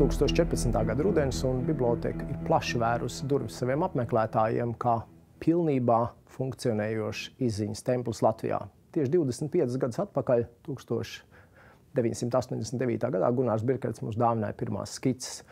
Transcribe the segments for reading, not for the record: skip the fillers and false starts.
2014. Gada rudens, un biblioteka ir plaši vērusi durvis saviem apmeklētājiem kā pilnībā funkcionējošs izziņas templis Latvijā. Tieši 25 gadus atpakaļ, 1989. gadā, Gunārs Birkerts mums dāvināja pirmās skices.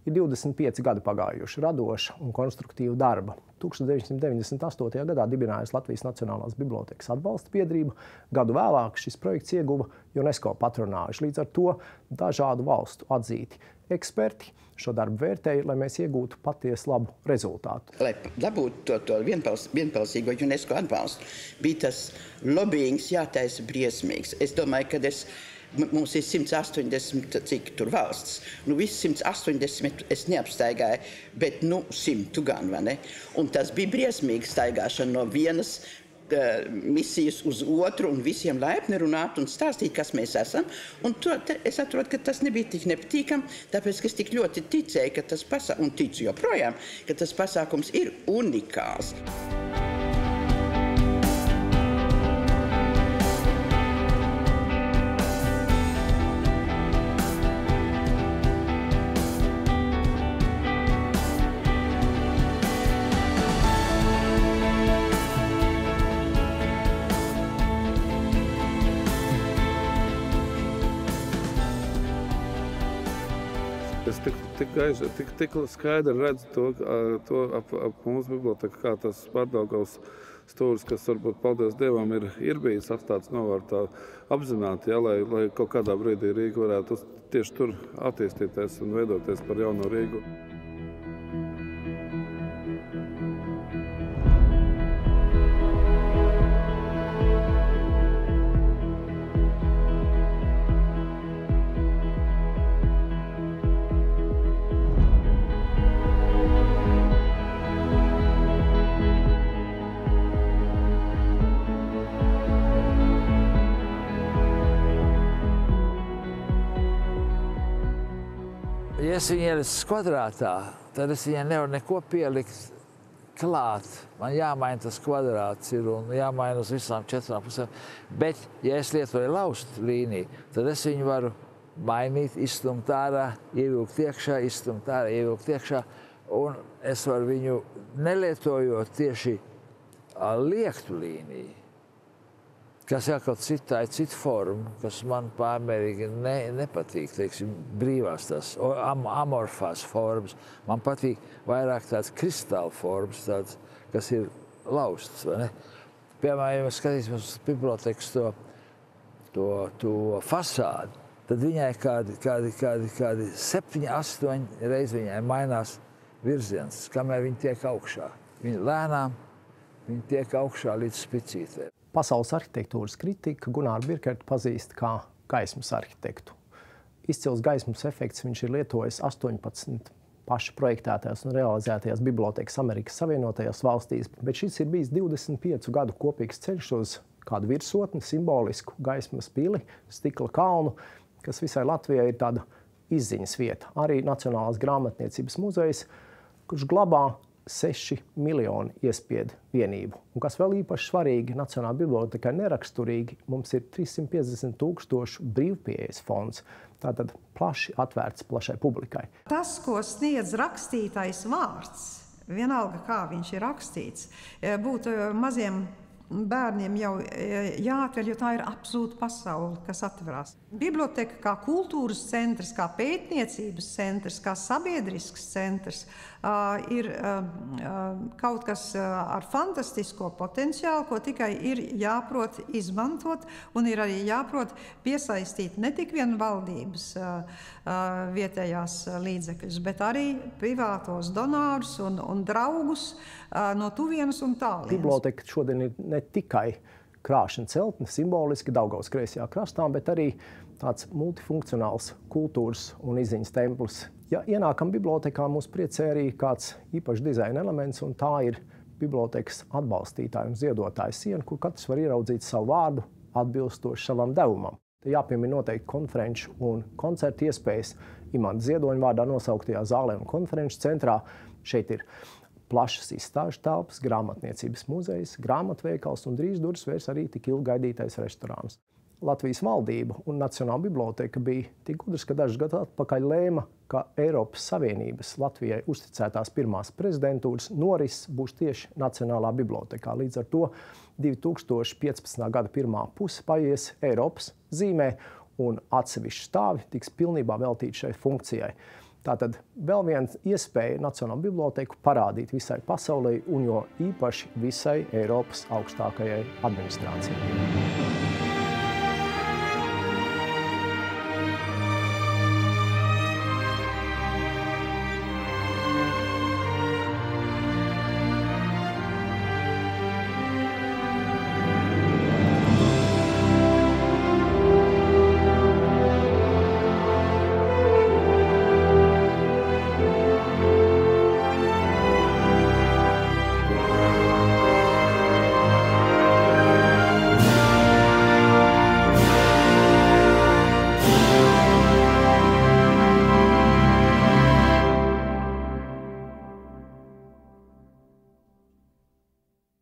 Ir 25 gadi pagājuši radoša un konstruktīva darba. 1998. gadā dibinājusi Latvijas Nacionālās bibliotekas atbalsta biedrība. Gadu vēlāk šis projekts ieguva UNESCO patronāžu. Līdz ar to dažādu valstu atzīti eksperti šo darbu vērtēja, lai mēs iegūtu patiesu labu rezultātu. Lai dabūtu to vienbalsīgo UNESCO atbalstu, bija tas lobbyings jātaisa briesmīgs. Es domāju, ka mums ir 180 cik tur valsts. Viss 180 es neapstaigāju, bet 100 gan, vai ne? Un tas bija briesmīgi staigāšana no vienas misijas uz otru un visiem laipni runāt un stāstīt, kas mēs esam. Un es atrodu, ka tas nebija tik nepatīkam, tāpēc, ka es tik ļoti ticēju, ka tas un ticu joprojām, ka tas pasākums ir unikāls. Es tik skaidri redzu to ap mūsu biblioteku, kā tas Pārdaugavas stūris, kas varbūt, paldies Dievam, ir bijis atstāts novārtā apzināti, ja, lai kaut kādā brīdī Rīga varētu tieši tur attīstīties un veidoties par jauno Rīgu. Ja es viņu ieliku kvadrātā, tad es viņai nevaru neko pielikt klāt. Man jāmaina tas kvadrāts un jāmaina uz visām 4 pusēm. Bet, ja es lietoju laustu līniju, tad es viņu varu mainīt, izstumt ārā, ievilkt iekšā, izstumt ārā, ievilkt iekšā. Un es varu viņu nelietojot tieši liektu līniju, kas jākaut cita forma, kas man pārmērīgi nepatīk, teiksim, brīvās tās amorfās formas. Man patīk vairāk tāds kristāla formas, tāds, kas ir lausts, vai ne? Piemēram, ja mēs skatīsimies uz bibliotekas to fasādi, tad viņai kādi 7-8 reizi viņai mainās virziens, kamēr viņi tiek augšā. Viņi lēnām, viņi tiek augšā līdz spicītēm. Pasaules arhitektūras kritika Gunāru Birkertu pazīst kā gaismas arhitektu. Izcils gaismas efekts viņš ir lietojis 18 paši projektētajās un realizētajās bibliotekas Amerikas Savienotajās valstīs, bet šis ir bijis 25 gadu kopīgs ceļš uz kādu virsotni, simbolisku gaismas pili, stikla kalnu, kas visai Latvijai ir tāda izziņas vieta. Arī Nacionālās grāmatniecības muzejs, kurš glabā 6 miljoni iespiedu vienību. Un kas vēl īpaši svarīgi, Nacionālajai bibliotekai neraksturīgi, mums ir 350 000 brīvpieejas fonds. Tātad plaši atvērts plašai publikai. Tas, ko sniedz rakstītais vārds, vienalga kā viņš ir rakstīts, būtu maziem bērniem jau jāatver, jo tā ir absolūta pasaule, kas atverās. Biblioteka kā kultūras centrs, kā pētniecības centrs, kā sabiedrisks centrs ir kaut kas ar fantastisko potenciālu, ko tikai ir jāprot izmantot un ir arī jāprot piesaistīt ne tik vien valdības vietējās līdzekļus, bet arī privātos donārus un draugus no tuvienes un tālienes. Biblioteka šodien ir ne tikai krāšana celtne, simboliski Daugavas kreisajā krastā, bet arī tāds multifunkcionāls kultūras un izziņas templis. Ja ienākam bibliotekā, mūs priecē arī kāds īpašs dizaina elements, un tā ir bibliotekas atbalstītāja un ziedotāja siena, kur katrs var ieraudzīt savu vārdu atbilstoši savam devumam. Te jāpiemina noteikti konferenču un koncertu iespējas Imanta Ziedoņa vārdā nosauktajā zālē un konferenču centrā. Šeit ir plašas izstāžu telpas, grāmatniecības muzejs, grāmatveikals un drīz durvis vērs arī tik ilgi gaidītais restorāns. Latvijas valdība un Nacionālā biblioteka bija tik gudras, ka dažus gadus atpakaļ lēma ka Eiropas Savienības Latvijai uzticētās pirmās prezidentūras norises būs tieši Nacionālā bibliotēkā. Līdz ar to 2015. gada pirmā puse paies Eiropas zīmē, un atsevišķi stāvi tiks pilnībā veltīti šai funkcijai. Tātad vēl viena iespēja Nacionālo bibliotēku parādīt visai pasaulē un jo īpaši visai Eiropas augstākajai administrācijai.